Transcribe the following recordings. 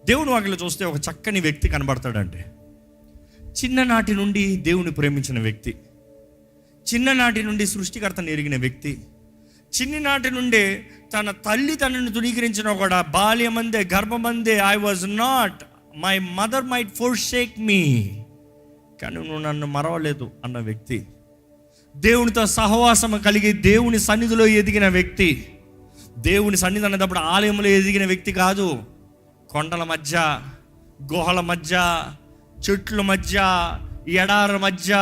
దేవుని వాక్యలో చూస్తే ఒక చక్కని వ్యక్తి కనబడతాడండి. చిన్ననాటి నుండి దేవుని ప్రేమించిన వ్యక్తి, చిన్ననాటి నుండి సృష్టికర్తను ఎరిగిన వ్యక్తి, చిన్ననాటి నుండే తన తల్లి తనను ధృవీకరించిన కూడా బాల్యమందే గర్భమందే I was not, my mother might forsake me, కానీ నువ్వు నన్ను మరవలేదు అన్న వ్యక్తి, దేవునితో సహవాసం కలిగి దేవుని సన్నిధిలో ఎదిగిన వ్యక్తి. దేవుని సన్నిధి అనేటప్పుడు ఆలయంలో ఎదిగిన వ్యక్తి కాదు, కొండల మధ్య, గుహల మధ్య, చెట్ల మధ్య, ఎడారి మధ్య,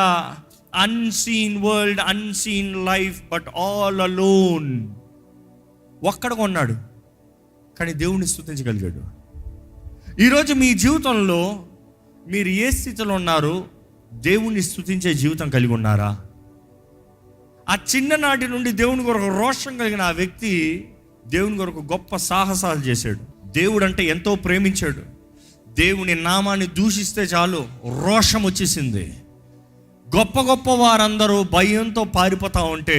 unseen world, unseen life, but all alone. ఒక్కడిగా ఉన్నాడు కానీ దేవుని స్తుతించగలిగాడు. ఈరోజు మీ జీవితంలో మీరు ఏ స్థితిలో ఉన్నారు? దేవుని స్తుతించే జీవితం కలిగి ఉన్నారా? ఆ చిన్ననాటి నుండి దేవుని కొరకు రోషం కలిగిన ఆ వ్యక్తి దేవుని కొరకు గొప్ప సాహసాలు చేశాడు. దేవుడు అంటే ఎంతో ప్రేమించాడు. దేవుని నామాన్ని దూషిస్తే చాలు రోషం వచ్చేసింది. గొప్ప గొప్ప వారందరూ భయంతో పారిపోతా ఉంటే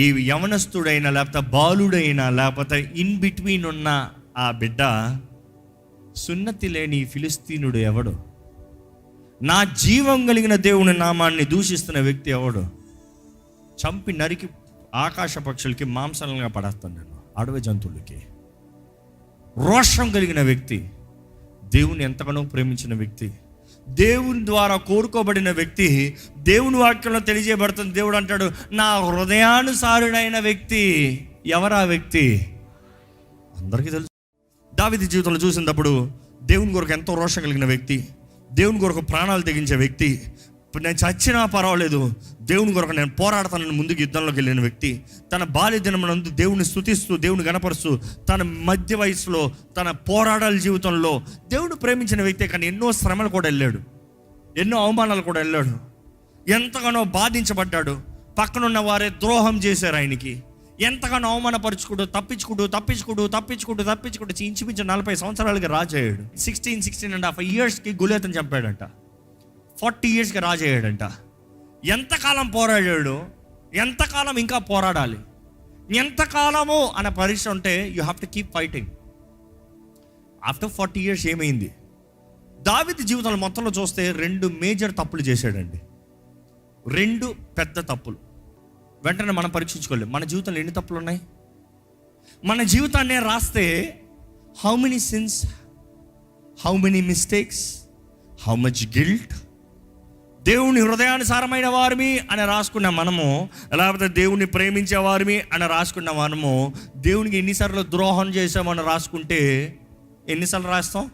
ఈ యవనస్తుడైనా లేకపోతే బాలుడైనా లేకపోతే ఇన్ బిట్వీన్ ఉన్న ఆ బిడ్డ, సున్నతి లేని ఫిలిస్తీనుడు ఎవడు, నా జీవం కలిగిన దేవుని నామాన్ని దూషిస్తున్న వ్యక్తి ఎవడు, చంపి నరికి ఆకాశ పక్షులకి మాంసాలుగా పడేస్తాను నేను, అడవి జంతువులకి. రోషం కలిగిన వ్యక్తి, దేవుని ఎంతగానో ప్రేమించిన వ్యక్తి, దేవుని ద్వారా కోరుకోబడిన వ్యక్తి. దేవుని వాక్యంలో తెలియజేయబడుతుంది. దేవుడు అంటాడు, నా హృదయానుసారుడైన వ్యక్తి. ఎవరా వ్యక్తి? అందరికీ తెలుసు. దావీదు జీవితంలో చూసినప్పుడు దేవుని కొరకు ఎంతో రోషం కలిగిన వ్యక్తి, దేవుని కొరకు ప్రాణాలు తెగించే వ్యక్తి. నేను చచ్చినా పర్వాలేదు, దేవుని కొరకు నేను పోరాడతానని ముందుకు యుద్ధంలోకి వెళ్ళిన వ్యక్తి. తన బాల్య దినమునందు దేవుని స్తుతిస్తూ, దేవుని గణపరుస్తూ, తన మధ్య వయసులో, తన పోరాటాల జీవితంలో దేవుడు ప్రేమించిన వ్యక్తే. కానీ ఎన్నో శ్రమలు కూడా వెళ్ళాడు, ఎన్నో అవమానాలు కూడా వెళ్ళాడు, ఎంతగానో బాధించబడ్డాడు. పక్కనున్న వారే ద్రోహం చేశారు ఆయనకి, ఎంతగానో అవమానపరుచుకుంటూ తప్పించుకుంటూ ఇంచుమించు 40 సంవత్సరాలకి రాజు అయ్యాడు. 16.5 yearsకి గులేతను చంపాడంట. 40 yearsకి రాజు అయ్యాడంట. ఎంతకాలం పోరాడాడు, ఎంతకాలం ఇంకా పోరాడాలి, ఎంతకాలము అనే పరీక్ష ఉంటే you have to keep fighting. After 40 years ఏమైంది? దావీదు జీవితంలో మొత్తంలో చూస్తే 2 మేజర్ తప్పులు చేశాడండి. 2 పెద్ద తప్పులు. వెంటనే మనం పరీక్షించుకోలేం మన జీవితంలో ఎన్ని తప్పులు ఉన్నాయి. మన జీవితాన్ని రాస్తే how many since, how many mistakes, how much guilt. దేవుని హృదయానుసారమైన వారిమి అని రాసుకున్న మనము, లేకపోతే దేవుని ప్రేమించే వారిమి అని రాసుకున్న మనము, దేవునికి ఎన్నిసార్లు ద్రోహం చేసామని రాసుకుంటే ఎన్నిసార్లు రాస్తాం?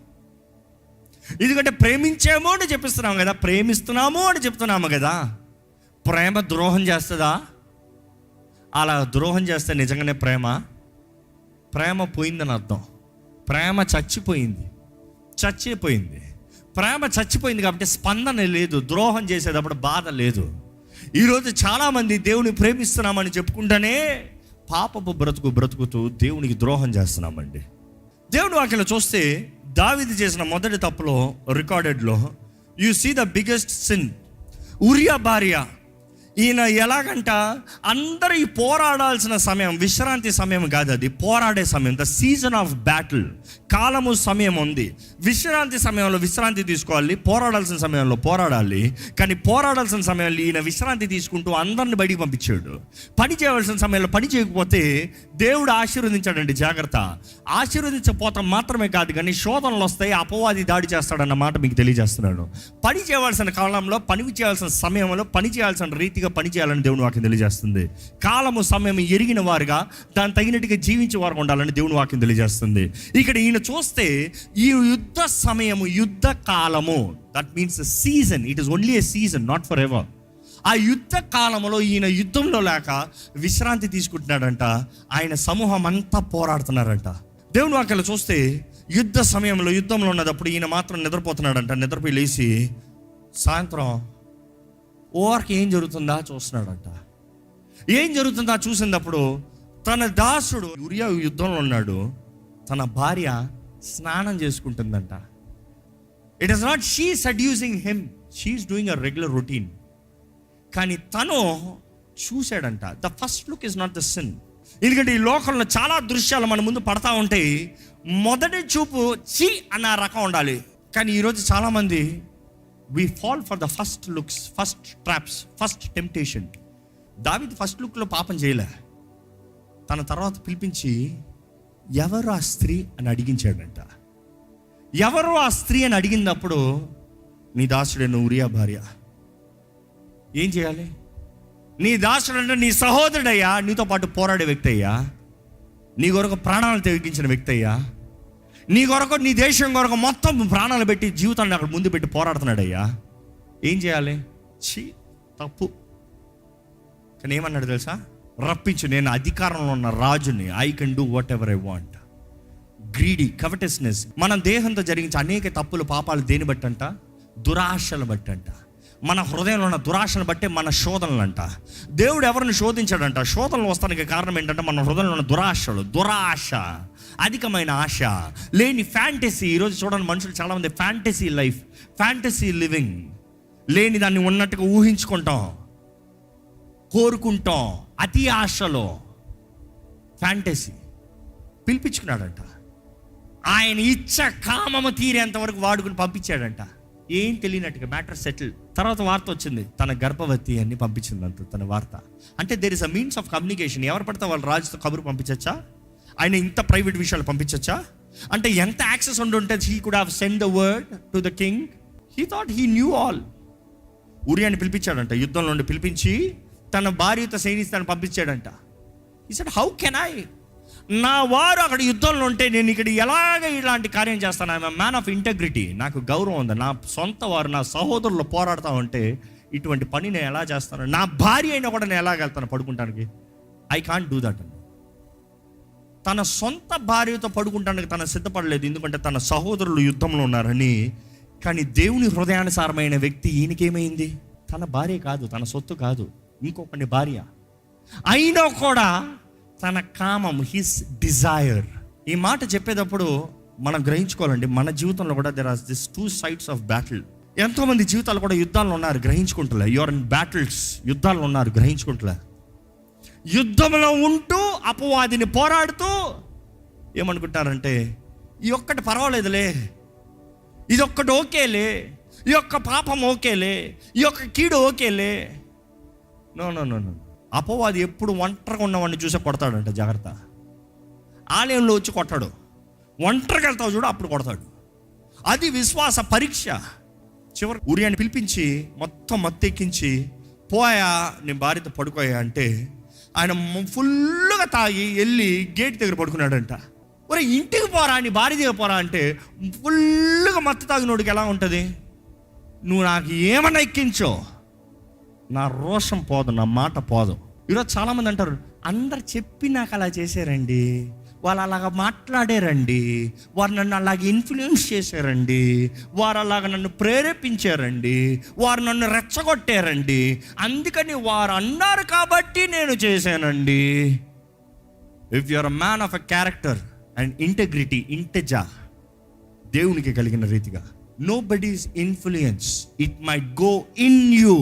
ఎందుకంటే ప్రేమించాము అని చెప్పిస్తున్నాము కదా, ప్రేమిస్తున్నాము అని చెప్తున్నాము కదా. ప్రేమ ద్రోహం చేస్తుందా? అలా ద్రోహం చేస్తే నిజంగానే ప్రేమ పోయిందని అర్థం. ప్రేమ చచ్చిపోయింది. ప్రేమ చచ్చిపోయింది కాబట్టి స్పందన లేదు, ద్రోహం చేసేటప్పుడు బాధ లేదు. ఈరోజు చాలామంది దేవుని ప్రేమిస్తున్నామని చెప్పుకుంటేనే పాపపు బ్రతుకుతూ దేవునికి ద్రోహం చేస్తున్నామండి. దేవుని వాక్యంలో చూస్తే దావీదు చేసిన మొదటి తప్పులో రికార్డెడ్లో you see the biggest sin. Uriah భార్య. ఈయన ఎలాగంట, అందరూ ఈ పోరాడాల్సిన సమయం విశ్రాంతి సమయం కాదు, అది పోరాడే సమయం. ద సీజన్ ఆఫ్ బ్యాటిల్, కాలము సమయం ఉంది. విశ్రాంతి సమయంలో విశ్రాంతి తీసుకోవాలి, పోరాడాల్సిన సమయంలో పోరాడాలి. కానీ పోరాడాల్సిన సమయంలో ఈయన విశ్రాంతి తీసుకుంటూ అందరిని బయటికి పంపించాడు. పని చేయవలసిన సమయంలో పని చేయకపోతే దేవుడు ఆశీర్వదించాడండి. జాగ్రత్త. ఆశీర్వదించకపోతాం మాత్రమే కాదు, కానీ శోధనలు వస్తాయి, అపవాది దాడి చేస్తాడన్న మాట మీకు తెలియజేస్తున్నాడు. పని చేయవలసిన కాలంలో, పని చేయాల్సిన సమయంలో పని చేయాల్సిన రీతిగా పని చేయాలని దేవుని వాక్యం తెలియజేస్తుంది. కాలము సమయం ఎరిగిన వారుగా దాన్ని తగినట్టుగా జీవించే వారు ఉండాలని దేవుని వాక్యం తెలియజేస్తుంది. ఇక్కడ ఈయన చూస్తే ఈ యుద్ధ సమయము, యుద్ధ కాలము, that means season. It is only A season, not for ever. ఆ యుద్ధ కాలంలో ఈయన యుద్ధంలో లేక విశ్రాంతి తీసుకుంటున్నాడంట. ఆయన సమూహం అంతా పోరాడుతున్నారంట. దేవుని వాక్యాలు చూస్తే యుద్ధ సమయంలో, యుద్ధంలో ఉన్నప్పుడు ఈయన మాత్రం నిద్రపోతున్నాడంట. నిద్రపోయి లేచి సాయంత్రం ఓవర్కి ఏం జరుగుతుందా చూస్తున్నాడంట. ఏం జరుగుతుందా చూసినప్పుడు తన దాసుడు ఉరియా యుద్ధంలో ఉన్నాడు, తన భార్య స్నానం చేసుకుంటుందంట. It is not she seducing him, she is doing a regular routine. కానీ తను చూశాడంట. The first look is not the sin. ఎందుకంటే ఈ లోకంలో చాలా దృశ్యాలు మన ముందు పడతా ఉంటాయి. మొదటి చూపు చి అన్న రకం ఉండాలి. కానీ ఈరోజు చాలామంది we fall for the first looks, first traps, first temptation. దావీదు ఫస్ట్ లుక్లో పాపం చేయలే. తన తర్వాత పిలిపించి ఎవరు ఆ స్త్రీ అని అడిగించాడంట. ఎవరు ఆ స్త్రీ అని అడిగినప్పుడు నీ దాసుడైన ఉరియా భార్య. ఏం చేయాలి? నీ దాసుడు అంటే నీ సహోదరుడయ్యా, నీతో పాటు పోరాడే వ్యక్తి అయ్యా, నీ కొరకు ప్రాణాలు తెగించిన వ్యక్తి అయ్యా, నీ కొరకు నీ దేశం కొరకు మొత్తం ప్రాణాలు పెట్టి జీవితాన్ని అక్కడ ముందు పెట్టి పోరాడుతున్నాడయ్యా. ఏం చేయాలి? తప్పు. కానీ ఏమన్నాడు తెలుసా? రప్పించు, నేను అధికారంలో ఉన్న రాజుని. I can do what ever I want. Greedy, covetousness. మన దేహంతో జరిగించే అనేక తప్పులు, పాపాలు దేని బట్టి అంట? దురాశలు బట్టి అంట. మన హృదయంలో ఉన్న దురాశను బట్టే మన శోధనలు అంట. దేవుడు ఎవరిని శోధించాడంట? శోధనలు వస్తానికి కారణం ఏంటంటే మన హృదయంలో ఉన్న దురాశలు. దురాశ, అధికమైన ఆశ, లేని ఫ్యాంటసీ. ఈరోజు చూడండి, మనుషులు చాలామంది ఫ్యాంటసీ లైఫ్, ఫ్యాంటసీ లివింగ్. లేని దాన్ని ఉన్నట్టుగా ఊహించుకుంటాం, కోరుకుంటాం, అతి ఆశలో. ఫ్యాంటసీ పిలిపించుకున్నాడంట. ఆయన ఇచ్చ కామము తీరేంత వరకు వాడుకుని పంపించాడంట. ఏం తెలియనట్టుగా మ్యాటర్ సెటిల్. తర్వాత వార్త వచ్చింది, తన గర్భవతి అని పంపించిందంట తన వార్త. అంటే there is a means of communication. ఎవరు పడితే వాళ్ళు రాజుతో కబురు పంపించచ్చా? ఆయన ఇంత ప్రైవేట్ విషయాలు పంపించచ్చా? అంటే ఎంత యాక్సెస్ ఉండుంటే he could have send the word to the king. He thought he knew all. ఉరియాని పిలిపించాడంట, యుద్ధంలో నుండి పిలిపించి తన భార్యతో సైనిస్తాన్ని పంపించాడంట. He said, how can I? నా వారు అక్కడ యుద్ధంలో ఉంటే నేను ఇక్కడ ఎలాగ ఇలాంటి కార్యం చేస్తాను? I'm man of integrity. నాకు గౌరవం ఉంది. నా సొంత వారు, నా సహోదరులు పోరాడుతూ ఉంటే ఇటువంటి పని నేను ఎలా చేస్తాను? నా భార్య అయినా కూడా నేను ఎలాగెళ్తాను పడుకుంటానికి? I can't do that. తన సొంత భార్యతో పడుకుంటానికి తను సిద్ధపడలేదు, ఎందుకంటే తన సహోదరులు యుద్ధంలో ఉన్నారని. కానీ దేవుని హృదయానుసారమైన వ్యక్తి ఈయనకేమైంది? తన భార్య కాదు, తన సొత్తు కాదు, ఇంకొకటి భార్య అయినా కూడా తన కామం, హిస్ డిజైర్. ఈ మాట చెప్పేటప్పుడు మనం గ్రహించుకోవాలండి, మన జీవితంలో కూడా there are this two sides of battle. ఎంతోమంది జీవితాలు కూడా యుద్ధాలు ఉన్నారు, గ్రహించుకుంటలే. యువర్ ఇన్ బ్యాటిల్స్, యుద్ధాలు ఉన్నారు, గ్రహించుకుంటలే. యుద్ధంలో ఉంటూ అపవాదిని పోరాడుతూ ఏమనుకుంటారంటే, ఈ ఒక్కటి పర్వాలేదులే, ఇదొక్కటి ఓకేలే, ఈ యొక్క పాపం ఓకేలే, ఈ యొక్క కీడు ఓకేలే. No no no no. అపవాది ఎప్పుడు ఒంటరిగా ఉన్నవాడిని చూసే కొడతాడంట. జాగ్రత్త. ఆలయంలో వచ్చి కొట్టాడు, ఒంటరిగా వెళ్తావు చూడు, అప్పుడు కొడతాడు. అది విశ్వాస పరీక్ష. చివరి ఉరియాని పిలిపించి మొత్తం మత్తెక్కించి, పోయా నేను భార్యతో పడుకోయా అంటే ఆయన ఫుల్గా తాగి వెళ్ళి గేట్ దగ్గర పడుకున్నాడంట. ఒరే ఇంటికి పోరా, నీ భార్య దగ్గర పోరా అంటే ఫుల్గా మత్తు తాగినోడికి ఎలా ఉంటుంది? నువ్వు నాకు ఏమన్నా ఎక్కించో, నా రోషం పోదు, నా మాట పోదు. ఈరోజు చాలామంది అంటారు, అందరు చెప్పి నాకు అలా చేశారండి, వాళ్ళు అలాగ మాట్లాడారండి, వారు నన్ను అలాగ ఇన్ఫ్లుయెన్స్ చేశారండి, వారు అలాగ నన్ను ప్రేరేపించారండి, వారు నన్ను రెచ్చగొట్టారండి, అందుకని వారు అన్నారు కాబట్టి నేను చేశానండి. If you are a man of a character and integrity, ఇంటెజా, దేవునికి కలిగిన రీతిగా, nobody's influence, it might go in you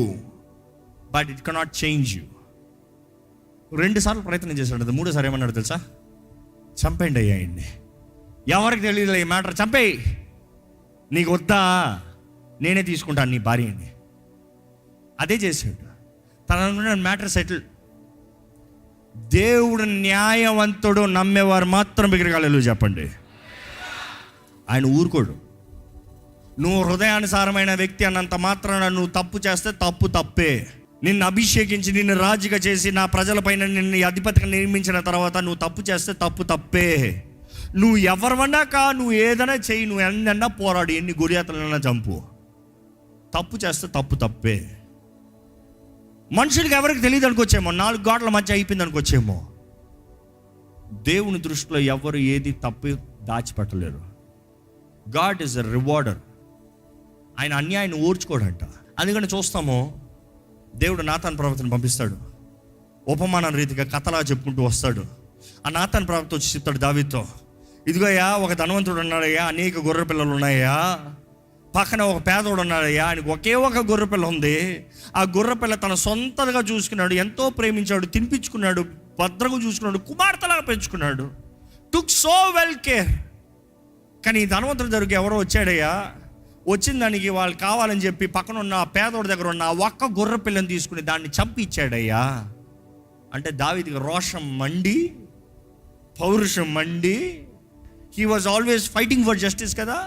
but it cannot change you. 2 సార్లు ప్రయత్నం చేశాడు, 3వ సారి ఏమన్నాడు తెలుసా? చంపేయండి అయ్యా ఆయన్ని. ఎవరికి తెలియదు ఈ మ్యాటర్, చంపేయి, నీకు వద్దా, నేనే తీసుకుంటాను నీ భార్యని. అదే చేశాడు. తన మ్యాటర్ సెటిల్. దేవుడు న్యాయవంతుడు, నమ్మేవారు మాత్రం బిగరగాలి చెప్పండి. ఆయన ఊరుకోడు. నువ్వు హృదయానుసారమైన వ్యక్తి అన్నంత మాత్రాన నువ్వు తప్పు చేస్తే తప్పు తప్పే. నిన్ను అభిషేకించి నిన్ను రాజుగా చేసి నా ప్రజల పైన నిన్ను అధిపతిగా నిర్మించిన తర్వాత నువ్వు తప్పు చేస్తే తప్పు తప్పే. నువ్వు ఎవరివన్నాక నువ్వు ఏదైనా చెయ్యి, నువ్వు ఎన్నన్నా పోరాడు, ఎన్ని గురియాతలన్నా చంపు, తప్పు చేస్తే తప్పు తప్పే. మనుషులకి ఎవరికి తెలియదు అనుకోవచ్చేమో, 4 గోడల మధ్య అయిపోయింది అనుకోవచ్చేమో. దేవుని దృష్టిలో ఎవరు ఏది తప్పు దాచిపెట్టలేరు. God is a rewarder. ఆయన అన్యాయాన్ని ఓర్చుకోడంట. అందుకని చూస్తాము, దేవుడు నాతాన్ ప్రవక్తను పంపిస్తాడు, ఉపమాన రీతిగా కథలా చెప్పుకుంటూ వస్తాడు. ఆ నాతాన్ ప్రవక్త వచ్చి చెప్తాడు దావీదుతో, ఇదిగోయ్యా ఒక ధనవంతుడు ఉన్నాడయ్యా, అనేక గొర్రె పిల్లలు ఉన్నాయా, పక్కన ఒక పేదోడు ఉన్నాడయ్యా, ఆయనకు ఒకే ఒక గొర్రె పిల్ల ఉంది. ఆ గొర్రె పిల్ల తన సొంతగా చూసుకున్నాడు, ఎంతో ప్రేమించాడు, తినిపించుకున్నాడు, భద్రంగా చూసుకున్నాడు, కుమార్తెలాగా పెంచుకున్నాడు, టుక్ సో వెల్ కేర్. కానీ ఈ ధనవంతుడి దగ్గరికి ఎవరో వచ్చాడయ్యా, వచ్చిన దానికి వాళ్ళు కావాలని చెప్పి పక్కన ఉన్న పేదోడి దగ్గర ఉన్న ఒక్క గొర్రె పిల్లని తీసుకుని దాన్ని చంపి ఇచ్చాడయ్యా అంటే దావీదుకి రోషం మండి, పౌరుషం మండి, he was always fighting for justice కదా,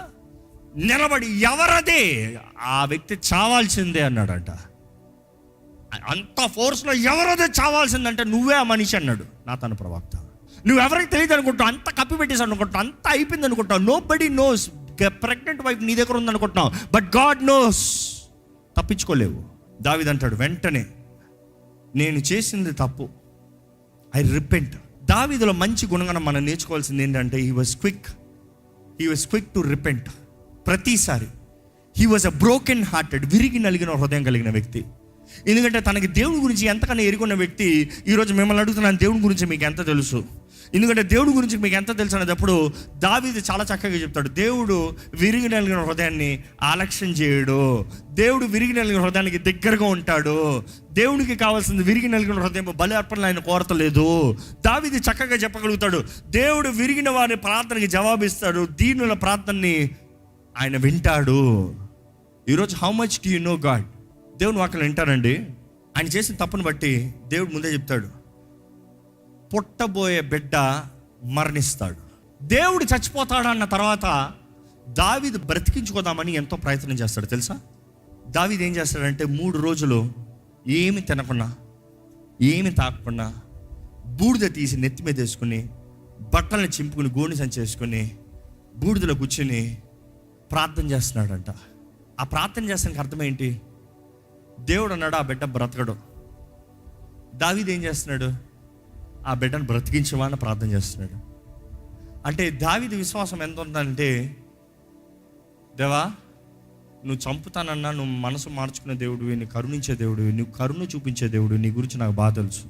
నిలబడి ఎవరదే ఆ వ్యక్తి చావాల్సిందే అన్నాడంట. అంత ఫోర్స్లో ఎవరదే చావాల్సిందంటే నువ్వే ఆ మనిషి అన్నాడు నాతాను ప్రవక్త. నువ్వెవరికి తెలియదు అనుకుంటావు, అంత కప్పి పెట్టేసి అనుకుంటావు, అంత అయిపోయింది అనుకుంటావు. Nobody knows. Pregnant wife నీ దగ్గర ఉందనుకుంటున్నావు, బట్ గాడ్ నోస్. తప్పించుకోలేవు. దావీదు అంటాడు వెంటనే, నేను చేసింది తప్పు, ఐ రిపెంట్. దావీదులో మంచి గుణగణం మనం నేర్చుకోవాల్సింది ఏంటంటే he was quick to repent. ప్రతిసారి he was a broken hearted, విరిగి నలిగిన హృదయం కలిగిన వ్యక్తి. ఎందుకంటే తనకి దేవుడి గురించి ఎంతకన్నా ఎరుగున్న వ్యక్తి. ఈరోజు మిమ్మల్ని అడుగుతున్నాను, దేవుడి గురించి మీకు ఎంత తెలుసు? ఎందుకంటే దేవుడి గురించి మీకు ఎంత తెలుసు అనేటప్పుడు దావీదు చాలా చక్కగా చెప్తాడు. దేవుడు విరిగి నలిగిన హృదయాన్ని ఆలక్ష్యం చేయడు, దేవుడు విరిగి నలిగిన హృదయానికి దగ్గరగా ఉంటాడు. దేవునికి కావాల్సింది విరిగి నలిగిన హృదయం, బలి అర్పణలు ఆయన కోరతలేదు. దావీదు చక్కగా చెప్పగలుగుతాడు, దేవుడు విరిగిన వారి ప్రార్థనకి జవాబిస్తాడు, దీనుల ప్రార్థనని ఆయన వింటాడు. ఈరోజు how much do you know God? దేవుని వాక్యం వింటారండి. ఆయన చేసిన తప్పును బట్టి దేవుడు ముందే చెప్తాడు, పుట్టబోయే బిడ్డ మరణిస్తాడు. దేవుడు చచ్చిపోతాడు అన్న తర్వాత దావీదు బ్రతికించుకోదామని ఎంతో ప్రయత్నం చేస్తాడు తెలుసా. దావీదు ఏం చేస్తాడంటే 3 రోజులు ఏమి తినకుండా, ఏమి తాగకుండా, బూడిద తీసి నెత్తి మీద వేసుకుని, బట్టలను చింపుకుని, గోని సంచేసుకుని, బూడిదలో కూర్చుని ప్రార్థన చేస్తున్నాడంట. ఆ ప్రార్థన చేస్తానికి అర్థం ఏంటి? దేవుడు అన్నాడు ఆ బిడ్డ బ్రతకడు. దావీదు ఏం చేస్తున్నాడు? ఆ బిడ్డను బ్రతికించమా అని ప్రార్థన చేస్తున్నాడు. అంటే దావీదు విశ్వాసం ఎంత ఉందంటే, దేవా నువ్వు చంపుతానన్నా నువ్వు మనసు మార్చుకునే దేవుడివి, నీ కరుణించే దేవుడివి, నువ్వు కరుణ చూపించే దేవుడు, నీ గురించి నాకు బాగా తెలుసు.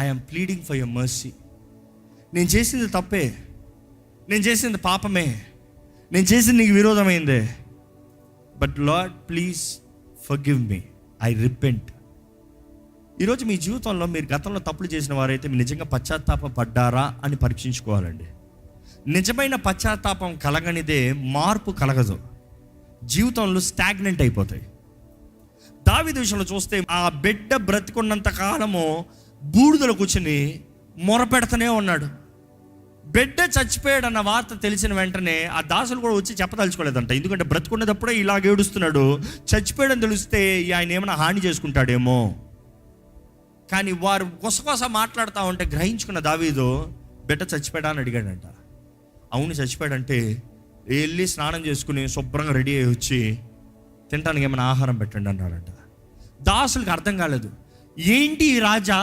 I'm pleading for your mercy. నేను చేసింది తప్పే, నేను చేసింది పాపమే, నేను చేసింది నీకు విరోధమైందే, but Lord please forgive me, I repent. ఈరోజు మీ జీవితంలో మీరు గతంలో తప్పులు చేసిన వారైతే మీరు నిజంగా పశ్చాత్తాపడ్డారా అని పరీక్షించుకోవాలండి. నిజమైన పశ్చాత్తాపం కలగనిదే మార్పు కలగదు, జీవితంలో స్టాగ్నెంట్ అయిపోతాయి. దావీదు విషయంలో చూస్తే ఆ బిడ్డ బ్రతికున్నంత కాలము బూడిదలో కూర్చుని మొరపెడతనే ఉన్నాడు. బిడ్డ చచ్చిపోయాడు అన్న వార్త తెలిసిన వెంటనే ఆ దాసులు కూడా వచ్చి చెప్పదలుచుకోలేదంట. ఎందుకంటే బ్రతుకున్నప్పుడే ఇలాగ ఏడుస్తున్నాడు, చచ్చిపోయాడని తెలిస్తే ఆయన ఏమైనా హాని చేసుకుంటాడేమో. కానీ వారు కొసకొస మాట్లాడుతూ ఉంటే గ్రహించుకున్న దావీదు, బిడ్డ చచ్చిపోయాడా అని అడిగాడంట. అవును చచ్చిపోయాడంటే వెళ్ళి స్నానం చేసుకుని శుభ్రంగా రెడీ అయ్యి వచ్చి తినడానికి ఏమైనా ఆహారం పెట్టండి అన్నాడంట. దాసులకు అర్థం కాలేదు, ఏంటి రాజా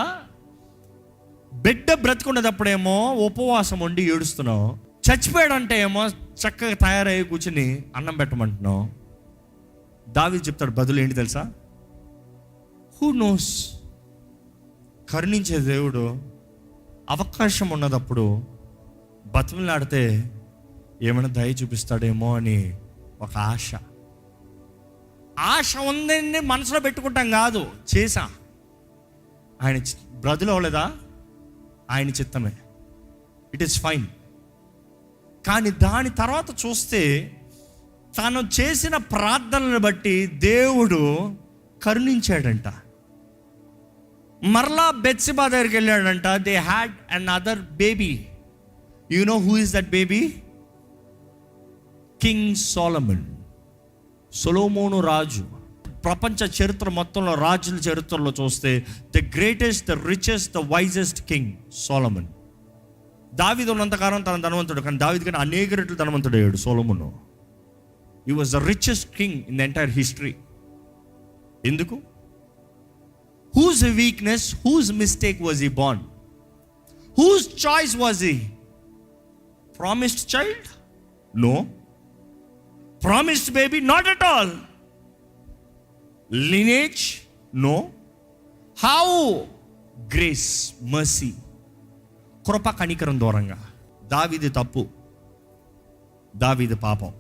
బిడ్డ బ్రతుకున్నదప్పుడేమో ఉపవాసం ఉండి ఏడుస్తున్నావు, చచ్చిపోయాడంటే ఏమో చక్కగా తయారయ్యి కూర్చుని అన్నం పెట్టమంటున్నావు. దావీదు చెప్తాడు బదులు ఏంటి తెలుసా? హూ నోస్, కరుణించే దేవుడు అవకాశం ఉన్నదప్పుడు బతిమలాడితే ఏమైనా దయ చూపిస్తాడేమో అని ఒక ఆశ ఉందని మనసులో పెట్టుకుంటాం కాదు, చేశా. ఆయన బ్రతులు అవ్వలేదా? ఆయన చిత్తమే, ఇట్ ఈస్ ఫైన్. కానీ దాని తర్వాత చూస్తే తాను చేసిన ప్రార్థనలను బట్టి దేవుడు కరుణించాడంట. మరలా బెత్షెబా దగ్గరికి వెళ్ళాడంట. They had another baby. You know who is that baby? King Solomon, సొలొమోను రాజు. ప్రపంచ చరిత్ర మొత్తంలో రాజుల చరిత్రలో చూస్తే the greatest, the richest, the wisest king Solomon. దావీదు ఉన్నంతకాలం తన ధనవంతుడు, కానీ దావీదు కన్నా అనేక రెట్లు ధనవంతుడు అయ్యాడు సొలొమోను. He was the richest king in the entire history. ఎందుకు? Whose weakness, whose mistake was he born? Whose choice was he? Promised child? No. Promised baby? Not at all. Lineage? No. How? Grace, mercy. కృప కనికరం దూరంగా. దావీదు తప్పు, దావీదు పాపం.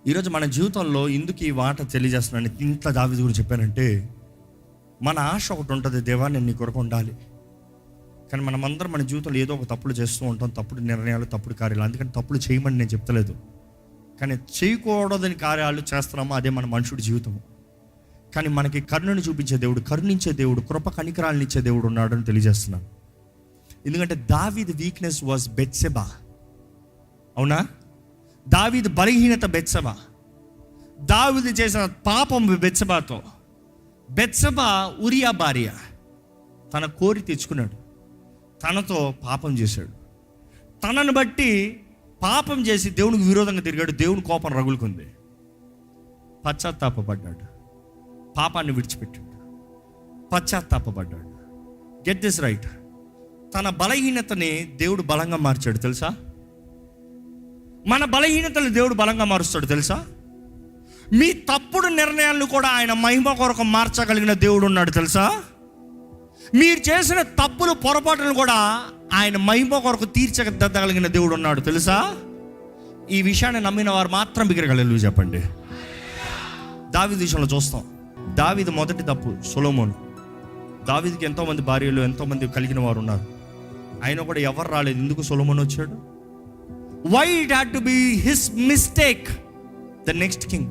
ఈరోజు మన జీవితంలో ఎందుకు ఈ మాట తెలియజేస్తున్నాను, ఇంత దావీదు గురించి చెప్పానంటే, మన ఆశ ఒకటి ఉంటుంది, దేవా నేను నీ కొరకు ఉండాలి, కానీ మనమందరం మన జీవితంలో ఏదో ఒక తప్పులు చేస్తూ ఉంటాం, తప్పుడు నిర్ణయాలు, తప్పుడు కార్యాలు. అందుకని తప్పులు చేయమని నేను చెప్తలేదు, కానీ చేయకూడదని కార్యాలు చేస్తున్నామో అదే మన మనుషుడి జీవితము. కానీ మనకి కరుణను చూపించే దేవుడు, కరుణించే దేవుడు, కృప కనికరాలను ఇచ్చే దేవుడు ఉన్నాడని తెలియజేస్తున్నాను. ఎందుకంటే దావీదు వీక్నెస్ వాజ్ బెత్షెబా. అవునా? దావీదు బలహీనత బెత్షెబా. దావీదు చేసిన పాపం బెత్షెబాతో. బెత్షెబా ఉరియా భార్య. తన కోరి తెచ్చుకున్నాడు, తనతో పాపం చేశాడు. తనను బట్టి పాపం చేసి దేవునికి విరోధంగా తిరిగాడు. దేవుని కోపం రగులుకుంది. పశ్చాత్తాపడ్డాడు, పాపాన్ని విడిచిపెట్టాడు, పశ్చాత్తాపడ్డాడు. Get this right. తన బలహీనతని దేవుడు బలంగా మార్చాడు తెలుసా? మన బలహీనతలు దేవుడు బలంగా మారుస్తాడు తెలుసా? మీ తప్పుడు నిర్ణయాలను కూడా ఆయన మహిమ కొరకు మార్చగలిగిన దేవుడు ఉన్నాడు తెలుసా? మీరు చేసిన తప్పులు పొరపాటును కూడా ఆయన మహిమ కొరకు తీర్చగలిగిన దేవుడు ఉన్నాడు తెలుసా? ఈ విషయాన్ని నమ్మిన వారు మాత్రం బిగరగలరు చెప్పండి. దావీదు విషయంలో చూస్తాం. దావీదు మొదటి తప్పు సొలొమోను. దావీదుకి ఎంతోమంది భార్యలు, ఎంతోమంది కలిగిన వారు ఉన్నారు. ఆయన కూడా ఎవరు రాలేదు. ఎందుకు సొలొమోను వచ్చాడు? Why it had to be his mistake the next king.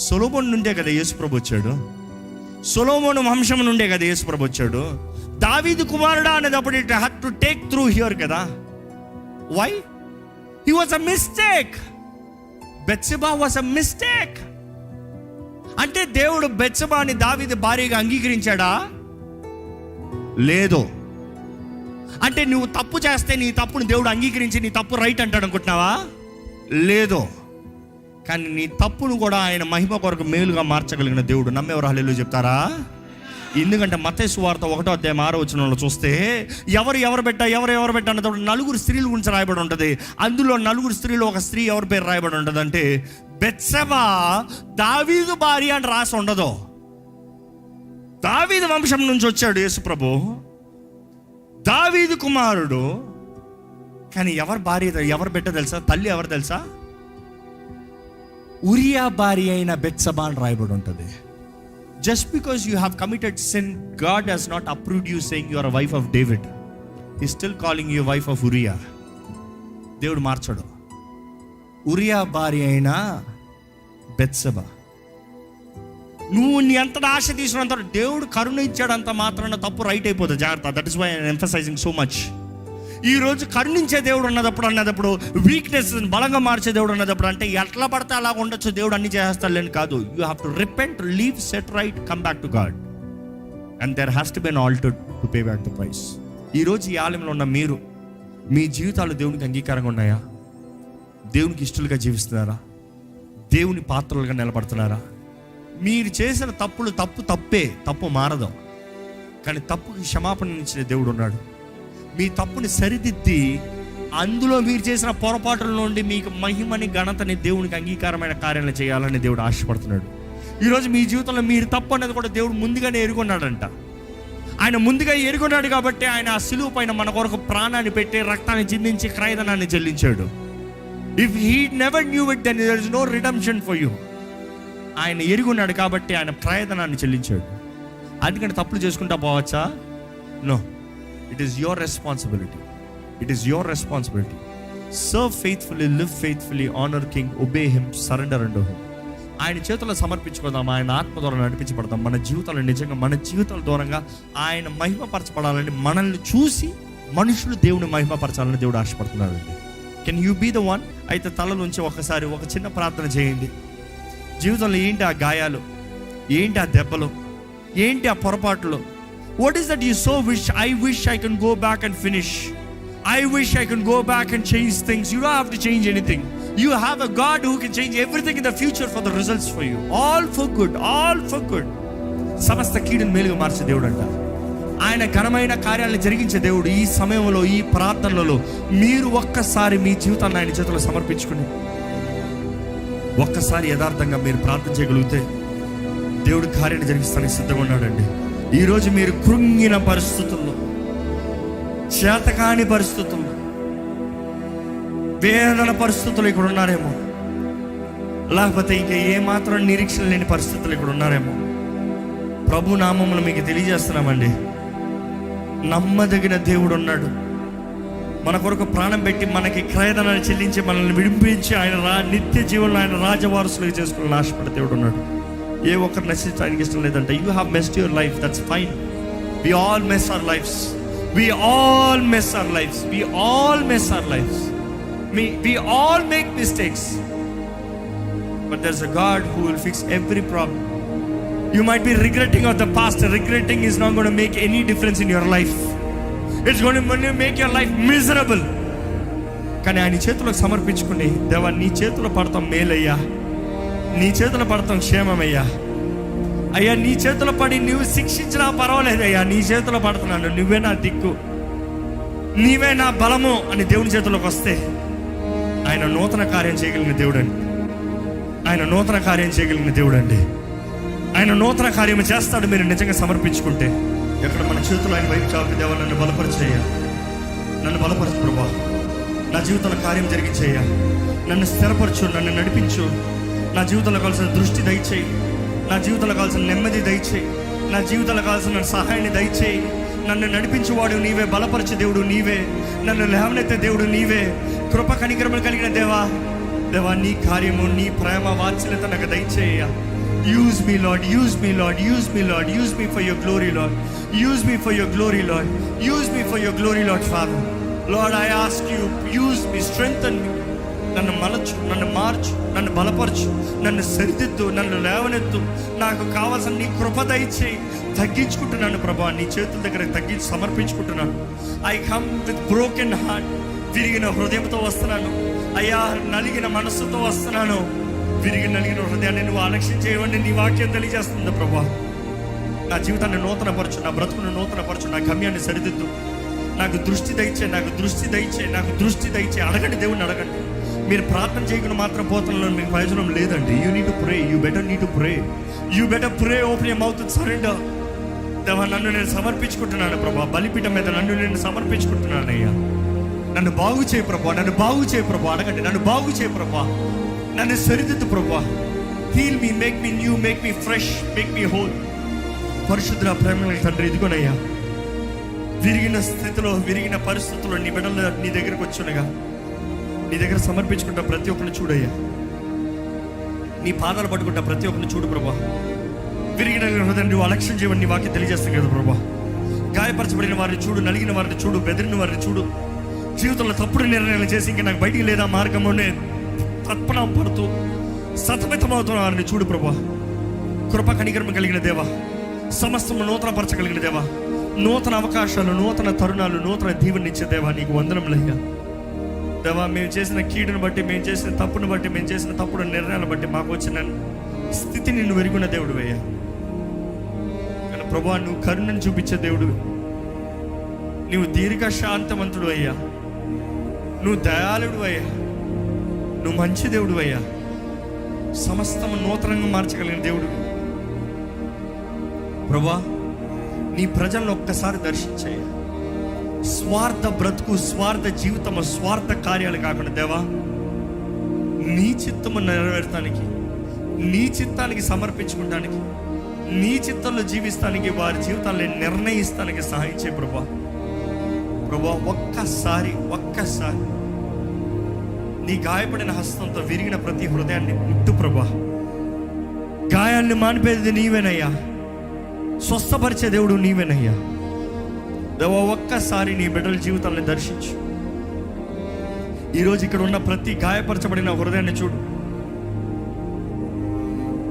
సొలొమోను నుండే కదా యేసుప్రభు వచ్చాడు. సొలొమోను వంశం నుండే కదా యేసుప్రభు వచ్చాడు. దావీదు కుమారుడా అనేటప్పుడు it had to take through here కదా. Why? He was a mistake. Bathsheba was a mistake. అంటే దేవుడు బెత్షెబాని దావీదు భార్యగా అంగీకరించాడా? లేదు. అంటే నువ్వు తప్పు చేస్తే నీ తప్పుని దేవుడు అంగీకరించి నీ తప్పు రైట్ అంటాడు అనుకుంటున్నావా? లేదు. కానీ నీ తప్పును కూడా ఆయన మహిమ కొరకు మేలుగా మార్చగలిగిన దేవుడు. నమ్మేవారు హల్లెలూయా చెప్తారా? ఎందుకంటే మత్తయి సువార్త 1:6 చూస్తే ఎవరు బిడ్డ అన్నప్పుడు 4 స్త్రీల గురించి రాయబడి ఉంటుంది. అందులో 4 స్త్రీలు ఒక స్త్రీ ఎవరి పేరు రాయబడి ఉంటుంది అంటే బెత్షెబా దావీదు భార్య అని రాసి ఉండదు. దావీదు వంశం నుంచి వచ్చాడు యేసుప్రభు, దావీదు కుమారుడు. కానీ ఎవరి భార్య, ఎవరి బిడ్డ తెలుసా? తల్లి ఎవరు తెలుసా? ఉరియా భార్య అయిన బెత్షెబా అని రాయబడి ఉంటుంది. Just because you have committed sin, God has not approved you saying you are a wife of David. He's still calling you a wife of Uriah. దేవుడు మార్చడు. ఉరియా భార్య అయిన బెత్షెబా. నువ్వు నీ అంతటా ఆశ తీసుకున్నంత దేవుడు కరుణ ఇచ్చాడంత మాత్రాన తప్పు రైట్ అయిపోతుంది. జాగ్రత్త. That is why I emphasising so much. ఈరోజు కరుణించే దేవుడు అన్నదప్పుడు వీక్నెస్ బలంగా మార్చే దేవుడు అన్నదప్పుడు అంటే ఎట్లా పడితే అలా ఉండొచ్చు, దేవుడు అన్ని చేస్తాడని కాదు. You have to repent, leave, set right, come back to God and there has to be an altar to pay back the price. ఈరోజు ఈ ఆలయంలో ఉన్న మీరు, మీ జీవితాలు దేవునికి అంగీకారంగా ఉన్నాయా? దేవునికి ఇష్టలుగా జీవిస్తున్నారా? దేవుని పాత్రలుగా నిలబడుతున్నారా? మీరు చేసిన తప్పులు తప్పు మారదు. కానీ తప్పుకి క్షమాపణ ఇచ్చిన దేవుడు ఉన్నాడు. మీ తప్పుని సరిదిద్ది అందులో మీరు చేసిన పొరపాటుల నుండి మీకు మహిమని, ఘనతని, దేవునికి అంగీకారమైన కార్యాలను చేయాలని దేవుడు ఆశపడుతున్నాడు. ఈరోజు మీ జీవితంలో మీరు తప్పు అనేది కూడా దేవుడు ముందుగానే ఎరుగున్నాడంట. ఆయన ముందుగా ఎరుగున్నాడు కాబట్టి ఆయన ఆ సిలువ పైన మన కొరకు ప్రాణాన్ని పెట్టి, రక్తాన్ని చిందించి, క్రయధనాన్ని చెల్లించాడు. If he never knew it then there is no redemption for you. ఆయన ఎరుగున్నాడు కాబట్టి ఆయన క్రయధనాన్ని చెల్లించాడు. అందుకని తప్పులు చేసుకుంటా పోవచ్చా? No. It is your responsibility. It is your responsibility. Serve faithfully, live faithfully, honor King, obey Him, surrender unto Him. ఆయన చేతుల్లో సమర్పించుకుందాం. ఆయన ఆత్మ ద్వారా నడిపించబడతాం. మన జీవితాలు నిజంగా మన జీవితాల దూరంగా ఆయన మహిమపరచబడాలని, మనల్ని చూసి మనుషులు దేవుని మహిమపరచాలని దేవుడు ఆశపడుతున్నాడు. Can you be the one? అయితే తల నుంచి ఒకసారి ఒక చిన్న ప్రార్థన చేయండి. జీవితంలో ఏంటి ఆ గాయాలు, ఏంటి ఆ దెబ్బలు, ఏంటి ఆ పొరపాట్లు? What is that you so wish? I wish I can go back and finish. I wish I can go back and change things. You don't have to change anything. You have a God who can change everything in the future for the results for you. All for good. All for good. సమస్త కీడును మేలుగా మార్చే దేవుడు అంట. ఆయన ఘనమైన కార్యాలను జరిగించే దేవుడు. ఈ సమయంలో, ఈ ప్రార్థనలలో మీరు ఒక్కసారి మీ జీవితాన్ని ఆయన చేతుల్లో సమర్పించుకుని ఒక్కసారి యథార్థంగా మీరు ప్రార్థన చేయగలిగితే దేవుడు కార్యాన్ని జరిగిస్తానికి సిద్ధంగా ఉన్నాడండి. ఈరోజు మీరు కృంగిన పరిస్థితుల్లో, చేతకాని పరిస్థితుల్లో, వేదన పరిస్థితులు ఇక్కడ ఉన్నారేమో, లేకపోతే ఇంకా ఏమాత్రం నిరీక్షణ లేని పరిస్థితులు ఇక్కడ ఉన్నారేమో. ప్రభు నామమును మీకు తెలియజేస్తున్నామండి. నమ్మదగిన దేవుడు ఉన్నాడు. మన కొరకు ప్రాణం పెట్టి మనకి క్రయధనాన్ని చెల్లించి మనల్ని విడిపించి ఆయన నిత్య జీవనంలో ఆయన రాజవారసులుగా చేసుకోవాలని ఆశపడే దేవుడు ఉన్నాడు. ఏ ఒక్కరు నశించడానికి ఇష్టం లేదంటే you have messed your life, that's fine. We all mess our lives, we all mess our lives, we all mess our lives, we all make mistakes, but there is a God who will fix every problem. You might be regretting of the past. Regretting is not going to make any difference in your life. It's going to make your life miserable. కానీ ఆయన చేతులకు సమర్పించుకుని, దేవా నీ చేతులు పడతాం మేలయ్యా, నీ చేతులు పడతాం క్షేమమయ్యా, అయ్యా నీ చేతులు పడి నువ్వు శిక్షించినా పర్వాలేదయ్యా, నీ చేతులు పడుతున్నాను, నువ్వే నా దిక్కు, నీవే నా బలము అని దేవుని చేతులకు వస్తే ఆయన నూతన కార్యం చేయగలిగిన దేవుడు అండి. ఆయన నూతన కార్యం చేయగలిగిన దేవుడు అండి. ఆయన నూతన కార్యం చేస్తాడు మీరు నిజంగా సమర్పించుకుంటే. ఎక్కడ మన చేతులు ఆయన వైపు చాలు, దేవా నన్ను బలపరిచేయ, నన్ను బలపరచు ప్రభా, నా జీవితంలో కార్యం జరిగించేయ, నన్ను స్థిరపరచు, నన్ను నడిపించు, నా జీవితంలో కావాల్సిన దృష్టి దయచేయి, నా జీవితంలో కావాల్సిన నెమ్మది దయచేయి, నా జీవితంలో కావాల్సిన సహాయాన్ని దయచేయి. నన్ను నడిపించేవాడు నీవే, బలపరిచే దేవుడు నీవే, నన్ను లేవనెత్తే దేవుడు నీవే, కృప కనికరములు కలిగిన దేవా, దేవా నీ కార్యము, నీ ప్రేమ వాత్సల్యత నాకు దయచేయ. Use me, Lord. Use me, Lord. Use me, Lord. Use me for your glory, Lord. Use me for your glory, Lord. Use me for your glory, Lord, Father. Lord, I ask you, use me, strengthen me. నన్ను మలచు, నన్ను మార్చు, నన్ను బలపరచు, నన్ను సరిదిద్దు, నన్ను లేవనెత్తు. నాకు కావాల్సిన నీ కృప దయచేయి. తగ్గించుకుంటున్నాను ప్రభా, నీ చేతుల దగ్గర తగ్గించి సమర్పించుకుంటున్నాను. I come with broken heart. విరిగిన హృదయంతో వస్తున్నాను అయ్యా, నలిగిన మనస్సుతో వస్తున్నాను. నలిగిన హృదయాన్ని నువ్వు ఆలక్ష్యం చేయవని నీ వాక్యం తెలియజేస్తుంది ప్రభా. నా జీవితాన్ని నూతనపరచు, నా బ్రతుకును నూతనపరచు, నా గమ్యాన్ని సరిదిద్దు, నాకు దృష్టి దయచే, నాకు దృష్టి దయచే, నాకు దృష్టి దయచే. అడగండి, దేవుణ్ణి అడగండి. మీరు ప్రార్థన చేయకుండా మాత్రం పోతున్న మీకు ప్రయోజనం లేదండి. You need to pray, you better need to pray, you better pray, open your mouth, surrender. దేవా నన్ను నేను సమర్పించుకుంటున్నాను ప్రభా, బలిపీఠం మీద నన్ను నేను సమర్పించుకుంటున్నాను అయ్యా. నన్ను బాగు చేయి ప్రభా, నన్ను బాగు చేయి ప్రభా. అడగండి, నన్ను బాగు చేయి ప్రభా, నన్ను సరిదిద్దు ప్రభా. Heal me, make me new, make me fresh, make me whole. పరిశుద్ధ ప్రేమ తండ్రి, ఇదిగోనయ్యా విరిగిన స్థితిలో, విరిగిన పరిస్థితుల్లో నీ బిడ్డలు నీ దగ్గరకు వచ్చునగా నీ దగ్గర సమర్పించుకుంటా ప్రతి ఒక్కరిని చూడయ్యా. నీ పాదాలు పట్టుకుంటా ప్రతి ఒక్కరిని చూడు ప్రభా. విరిగిన హృదయం నువ్వు అలక్ష్యం చేయమని నీ వాక్యం తెలియజేస్తాను కదా ప్రభా. గాయపరచబడిన వారిని చూడు, నలిగిన వారిని చూడు, బెదిరిన వారిని చూడు. జీవితంలో తప్పుడు నిర్ణయాలు చేసి ఇంకా నాకు బయటికి లేదా మార్గంలోనే తత్పన పడుతూ సతమితమవుతున్న వారిని చూడు ప్రభా. కృప కనికరమ కలిగిన దేవా, సమస్తము నూతన పరచగలిగిన దేవా, నూతన అవకాశాలు, నూతన తరుణాలు, నూతన దీవెనిచ్చే దేవా, నీకు వందనములయ్యా. దేవా మేము చేసిన కీడును బట్టి, మేము చేసిన తప్పును బట్టి, మేము చేసిన తప్పుడు నిర్ణయాలను బట్టి మాకు వచ్చిన స్థితిని నువ్వు ఎరుగున్న దేవుడు అయ్యా. కానీ ప్రభా నువ్వు కరుణను చూపించే దేవుడు, నువ్వు దీర్ఘ శాంతవంతుడు అయ్యా, నువ్వు దయాళుడు అయ్యా, నువ్వు మంచి దేవుడు అయ్యా, సమస్తము నూతనంగా మార్చగలిగిన దేవుడు ప్రభా. నీ ప్రజలను ఒక్కసారి దర్శించయ్య. స్వార్థ బ్రతుకు, స్వార్థ జీవితము, స్వార్థ కార్యాలు కాకుండా దేవా నీ చిత్తము నెరవేర్చడానికి, నీ చిత్తానికి సమర్పించుకోవడానికి, నీ చిత్తంలో జీవిస్తానికి, వారి జీవితాన్ని నిర్ణయిస్తానికి సహాయం చేయ ప్రభా. ప్రభా ఒక్కసారి నీ గాయపడిన హస్తంతో విరిగిన ప్రతి హృదయాన్ని ముట్టు ప్రభా. గాయాన్ని మానిపేది నీవేనయ్యా, స్వస్థపరిచే దేవుడు నీవేనయ్యా. దేవా ఒక్కసారి నీ బిడ్డల జీవితాన్ని దర్శించు. ఈరోజు ఇక్కడ ఉన్న ప్రతి గాయపరచబడిన హృదయాన్ని చూడు.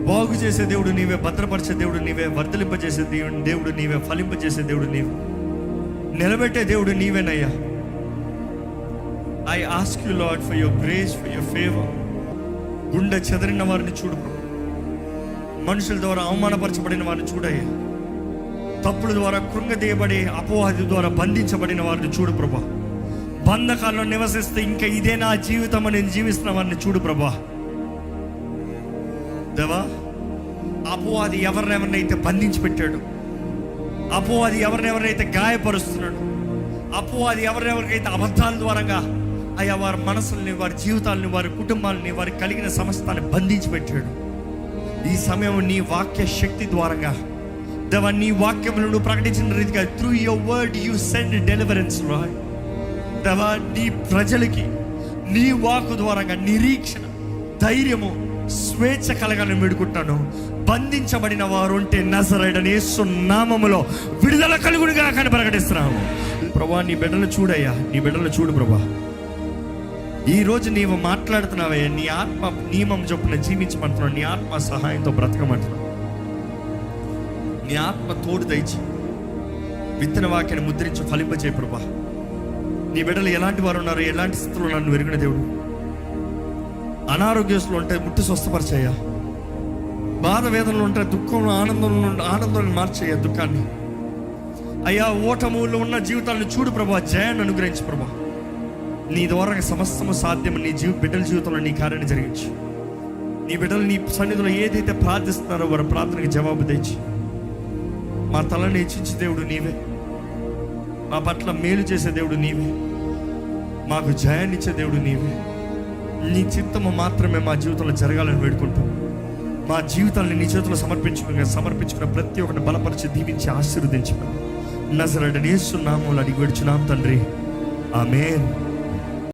బాగు చేసే దేవుడు నీవే, భద్రపరిచే దేవుడు నీవే, వర్ధలింపజేసే దేవుడు నీవే, ఫలింపజేసే దేవుడు నీవే, నిలబెట్టే దేవుడు నీవేనయ్యా. I ask you Lord for your grace, for your favor. గుండె చెదరిన వారిని చూడు ప్రభు. మనుషుల ద్వారా అవమానపరచబడిన వారిని చూడయ్యా. తప్పుల ద్వారా కృంగదీయబడి అపవాది ద్వారా బంధించబడిన వారిని చూడు ప్రభా. బంధకాల్లో నివసిస్తే ఇంకా ఇదే నా జీవితం అని జీవిస్తున్న వారిని చూడు ప్రభా. దేవా అపవాది ఎవరినెవరినైతే బంధించి పెట్టాడు, అపవాది ఎవరినెవరినైతే గాయపరుస్తున్నాడు, అపవాది ఎవరినెవరికైతే అబద్ధాల ద్వారంగా అయ్యా వారి మనసుల్ని, వారి జీవితాలని, వారి కుటుంబాలని, వారికి కలిగిన సమస్తాన్ని బంధించి పెట్టాడు, ఈ సమయం నీ వాక్య శక్తి ద్వారంగా దేవా, నీ వాక్యములను నువ్వు ప్రకటించిన రీతిగా through your word you send deliverance lord. దేవా, నీ ప్రజలకి నీ వాక్కు ద్వారంగా నిరీక్షణ, ధైర్యము, స్వేచ్ఛ కలగాలని వేడుకుంటాను. బంధించబడిన వారు ఉంటే నజరేయుడైన యేసు నామములో విడుదల కలుగునుగా కానీ ప్రకటిస్తున్నాము. ప్రభా, నీ బిడ్డలు చూడయ్యా, నీ బిడ్డలు చూడు ప్రభా. ఈరోజు నీవు మాట్లాడుతున్నావయ్యా, నీ ఆత్మ నియమం చొప్పున జీవించమంటున్నావు, నీ ఆత్మ సహాయంతో బ్రతకమంటున్నావు. నీ ఆత్మ తోడు దయచి విత్తన వాక్యాన్ని ముద్రించి ఫలింపచేయి ప్రభా. నీ బిడ్డలు ఎలాంటి వారు ఉన్నారు, ఎలాంటి స్థితిలో నన్ను వెరిగిన దేవుడు. అనారోగ్యస్తులు ఉంటే ముట్టి స్వస్థపరిచేయ, బాధ వేదనలు ఉంటే దుఃఖంలో ఆనందంలో మార్చేయ దుఃఖాన్ని. అయ్యా, ఓటములో ఉన్న జీవితాలను చూడు ప్రభా, జయాన్ని అనుగ్రహించు ప్రభా. నీ ద్వారా సమస్తము సాధ్యం. నీ బిడ్డల జీవితంలో నీ కార్యాన్ని జరిగించు. నీ బిడ్డలు నీ సన్నిధిలో ఏదైతే ప్రార్థిస్తున్నారో వారి ప్రార్థనకి జవాబు తెచ్చి మా తలని హెచ్చించే దేవుడు నీవే, మా పట్ల మేలు చేసే దేవుడు నీవే, మాకు జయాన్ని ఇచ్చే దేవుడు నీవే. నీ చిత్తము మాత్రమే మా జీవితంలో జరగాలని వేడుకుంటాం. మా జీవితాన్ని నీ చేతుల్లో సమర్పించుకున్న ప్రతి ఒక్కరిని బలపరిచి దీవించి ఆశీర్వదించమని నజరేయుడైన యేసు నామములో అడిగి వేడుచున్నాం తండ్రి, ఆమేన్.